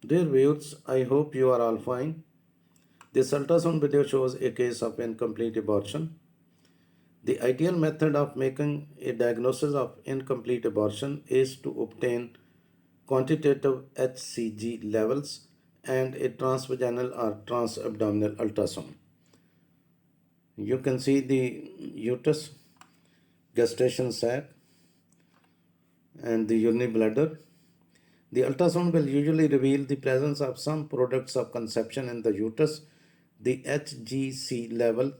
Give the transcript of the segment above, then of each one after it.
Dear viewers, I hope you are all fine. This ultrasound video shows a case of incomplete abortion. The ideal method of making a diagnosis of incomplete abortion is to obtain quantitative HCG levels and a transvaginal or transabdominal ultrasound. You can see the uterus, gestation sac, and the urinary bladder. The ultrasound will usually reveal the presence of some products of conception in the uterus. The HGC level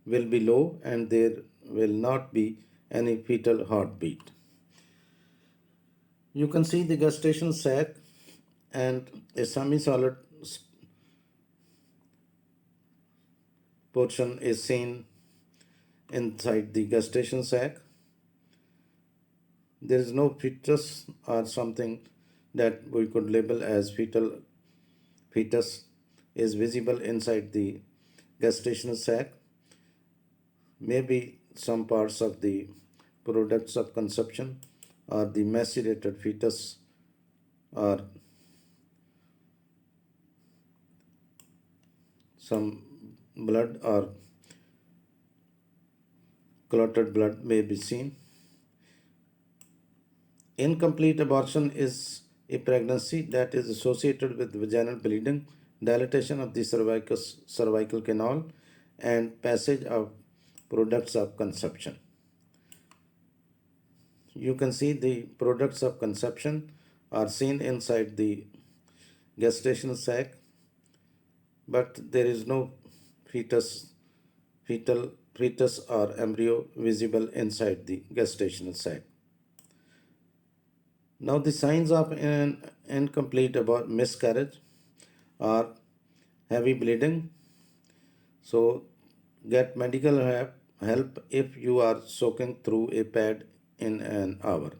will be low and there will not be any fetal heartbeat. You can see the gestation sac and a semi-solid portion is seen inside the gestation sac. There is no fetus or something that we could label as fetus is visible inside the gestational sac. Maybe some parts of the products of conception or the macerated fetus or some blood or clotted blood may be seen. Incomplete abortion is a pregnancy that is associated with vaginal bleeding, dilatation of the cervical canal, and passage of products of conception. You can see the products of conception are seen inside the gestational sac, but there is no fetus or embryo visible inside the gestational sac. Now, the signs of an incomplete about miscarriage are heavy bleeding. So, get medical help if you are soaking through a pad in an hour.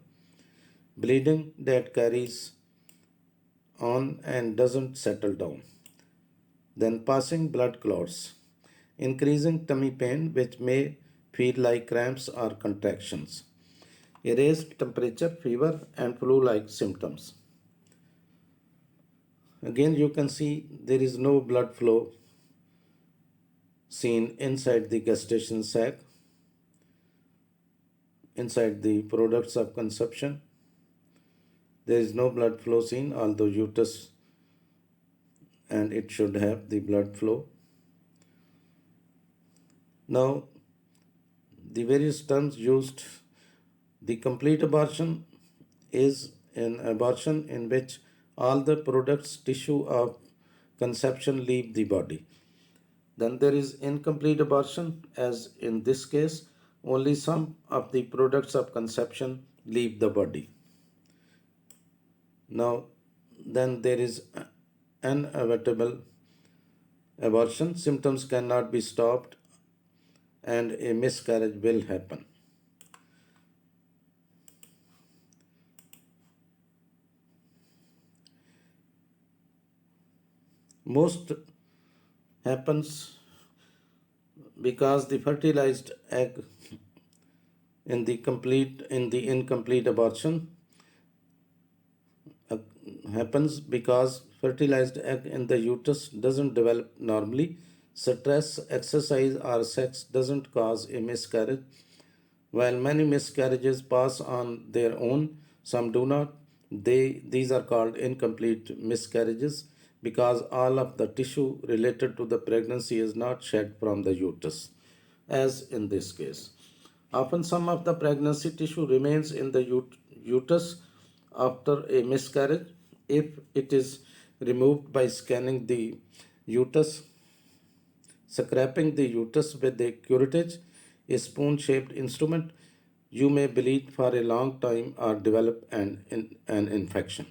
Bleeding that carries on and doesn't settle down. Then, passing blood clots. Increasing tummy pain, which may feel like cramps or contractions. Raised temperature, fever, and flu like symptoms. Again, you can see there is no blood flow seen inside the gestation sac, inside the products of conception. There is no blood flow seen, although uterus and it should have the blood flow. Now, the various terms used, the complete abortion is an abortion in which all the products tissue of conception leave the body. Then there is incomplete abortion, as in this case, only some of the products of conception leave the body. Now, then there is inevitable abortion. Symptoms cannot be stopped and a miscarriage will happen. Most happens because the fertilized egg in the incomplete abortion uh, happens because fertilized egg in the uterus doesn't develop normally. Stress, exercise, or sex doesn't cause a miscarriage. While many miscarriages pass on their own, some do not. These are called incomplete miscarriages because all of the tissue related to the pregnancy is not shed from the uterus, as in this case. Often, some of the pregnancy tissue remains in the uterus after a miscarriage. If it is removed by scanning the uterus, scraping the uterus with a curettage, a spoon shaped instrument, you may bleed for a long time or develop an infection.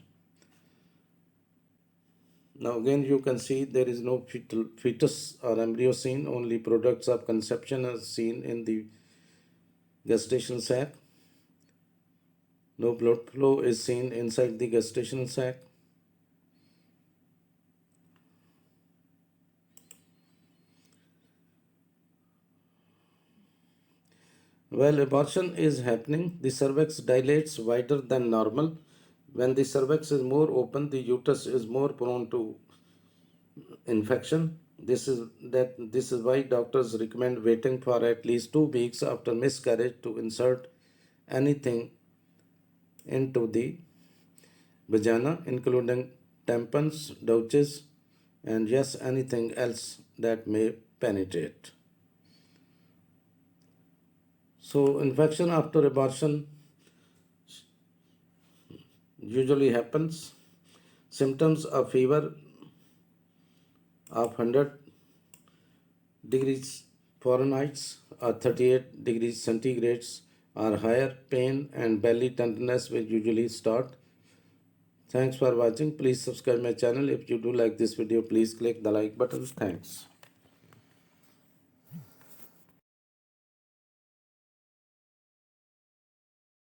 Now, again, you can see there is no fetus or embryo seen, only products of conception are seen in the gestation sac. No blood flow is seen inside the gestation sac. While abortion is happening, the cervix dilates wider than normal. When the cervix is more open, the uterus is more prone to infection. This is why doctors recommend waiting for at least 2 weeks after miscarriage to insert anything into the vagina, including tampons, douches, and yes, anything else that may penetrate. So, infection after abortion usually happens. Symptoms of fever of 100 degrees Fahrenheit or 38 degrees centigrades or higher, pain and belly tenderness will usually start. Thanks for watching. Please subscribe my channel. If you do like this video, please click the like button. Thanks.